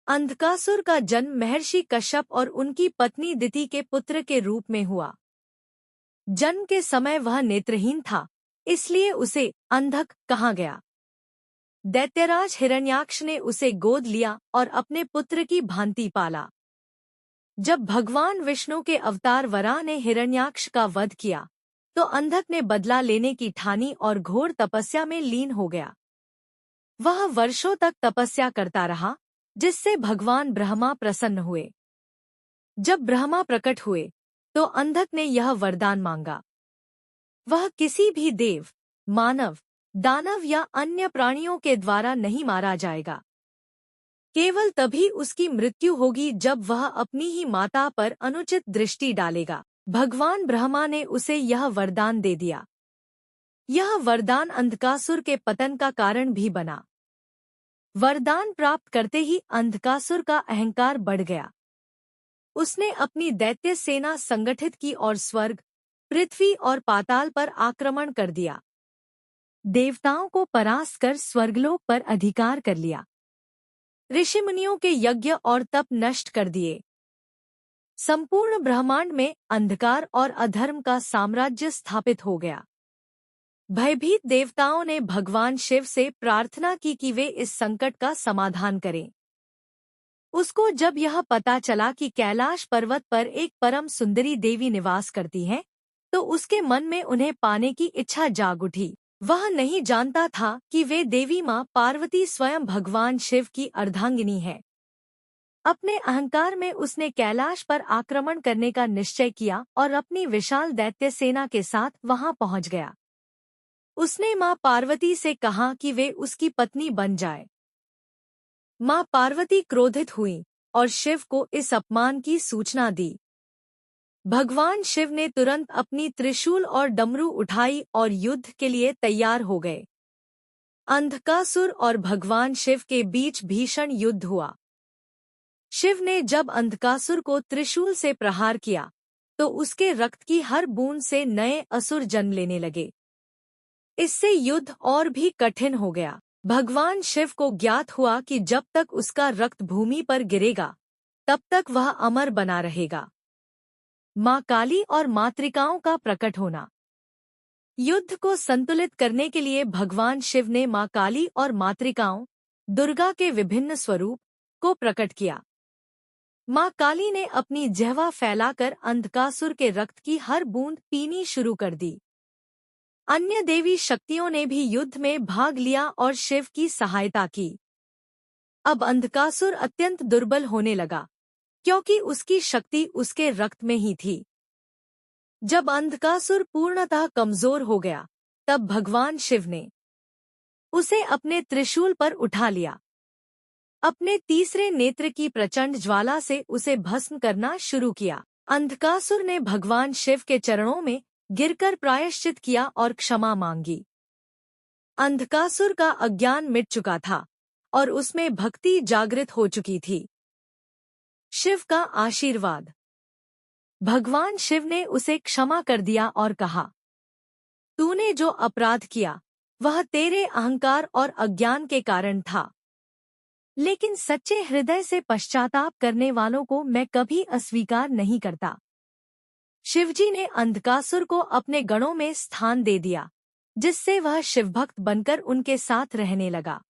अंधकासुर का जन्म महर्षि कश्यप और उनकी पत्नी दिति के पुत्र के रूप में हुआ। जन्म के समय वह नेत्रहीन था, इसलिए उसे अंधक कहा गया। दैत्यराज हिरण्याक्ष ने उसे गोद लिया और अपने पुत्र की भांति पाला। जब भगवान विष्णु के अवतार वराह ने हिरण्याक्ष का वध किया, तो अंधक ने बदला लेने की ठानी और घोर तपस्या में लीन हो गया। वह वर्षों तक तपस्या करता रहा, जिससे भगवान ब्रह्मा प्रसन्न हुए। जब ब्रह्मा प्रकट हुए, तो अंधक ने यह वरदान मांगा। वह किसी भी देव, मानव, दानव या अन्य प्राणियों के द्वारा नहीं मारा जाएगा। केवल तभी उसकी मृत्यु होगी जब वह अपनी ही माता पर अनुचित दृष्टि डालेगा। भगवान ब्रह्मा ने उसे यह वरदान दे दिया। यह वरदान अंधकासुर के पतन का कारण भी बना। वरदान प्राप्त करते ही अंधकासुर का अहंकार बढ़ गया। उसने अपनी दैत्य सेना संगठित की और स्वर्ग, पृथ्वी और पाताल पर आक्रमण कर दिया। देवताओं को परास्त कर स्वर्गलोक पर अधिकार कर लिया। ऋषिमुनियों के यज्ञ और तप नष्ट कर दिए। संपूर्ण ब्रह्मांड में अंधकार और अधर्म का साम्राज्य स्थापित हो गया। भयभीत देवताओं ने भगवान शिव से प्रार्थना की कि वे इस संकट का समाधान करें। उसको जब यह पता चला कि कैलाश पर्वत पर एक परम सुंदरी देवी निवास करती है, तो उसके मन में उन्हें पाने की इच्छा जाग उठी। वह नहीं जानता था कि वे देवी मां पार्वती स्वयं भगवान शिव की अर्धांगिनी है। अपने अहंकार में उसने कैलाश पर आक्रमण करने का निश्चय किया और अपनी विशाल दैत्य सेना के साथ वहां पहुंच गया। उसने मां पार्वती से कहा कि वे उसकी पत्नी बन जाए। मां पार्वती क्रोधित हुई और शिव को इस अपमान की सूचना दी। भगवान शिव ने तुरंत अपनी त्रिशूल और डमरू उठाई और युद्ध के लिए तैयार हो गए। अंधकासुर और भगवान शिव के बीच भीषण युद्ध हुआ। शिव ने जब अंधकासुर को त्रिशूल से प्रहार किया, तो उसके रक्त की हर बूंद से नए असुर जन्म लेने लगे। इससे युद्ध और भी कठिन हो गया। भगवान शिव को ज्ञात हुआ कि जब तक उसका रक्त भूमि पर गिरेगा, तब तक वह अमर बना रहेगा। मां काली और मातृकाओं का प्रकट होना। युद्ध को संतुलित करने के लिए भगवान शिव ने मां काली और मातृकाओं, दुर्गा के विभिन्न स्वरूप को प्रकट किया। मां काली ने अपनी जिह्वा फैलाकर अंधकासुर के रक्त की हर बूंद पीनी शुरू कर दी। अन्य देवी शक्तियों ने भी युद्ध में भाग लिया और शिव की सहायता की। अब अंधकासुर अत्यंत दुर्बल होने लगा, क्योंकि उसकी शक्ति उसके रक्त में ही थी। जब अंधकासुर पूर्णतः कमजोर हो गया, तब भगवान शिव ने उसे अपने त्रिशूल पर उठा लिया। अपने तीसरे नेत्र की प्रचंड ज्वाला से उसे भस्म करना शुरू किया। अंधकासुर ने भगवान शिव के चरणों में गिरकर प्रायश्चित किया और क्षमा मांगी। अंधकासुर का अज्ञान मिट चुका था और उसमें भक्ति जागृत हो चुकी थी। शिव का आशीर्वाद। भगवान शिव ने उसे क्षमा कर दिया और कहा, तूने जो अपराध किया, वह तेरे अहंकार और अज्ञान के कारण था। लेकिन सच्चे हृदय से पश्चाताप करने वालों को मैं कभी अस्वीकार नहीं करता। शिवजी ने अंधकासुर को अपने गणों में स्थान दे दिया, जिससे वह शिवभक्त बनकर उनके साथ रहने लगा।